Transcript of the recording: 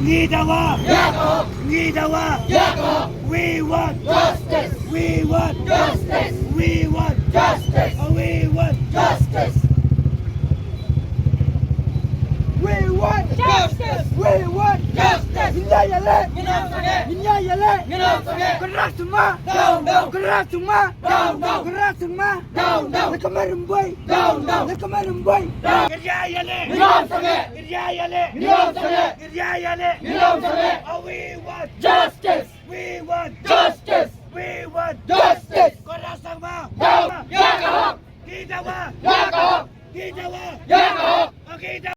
Ngidawa! Yakov! Ngidawa! Yakov! We want! Justice! We want! Justice! We want! Justice! We want! Justice! We want! Justice! We want! Justice! Minayale! Minamsage! Minayale! Minamsage! Gerak semua! Down, down! Gerak semua! Down, down! Gerak semua! Down, down! Nakamarumboy! Down, down! Nakamarumboy! Down! Geryayale! Minamsage! Geryayale! Minamsage! Geryayale! Minamsage! We want! Justice! We want! Justice! We want! Justice! Gerak semua! Down! Yakov! Gidawa! Yakov! Gidawa! Yakov! Gidawa!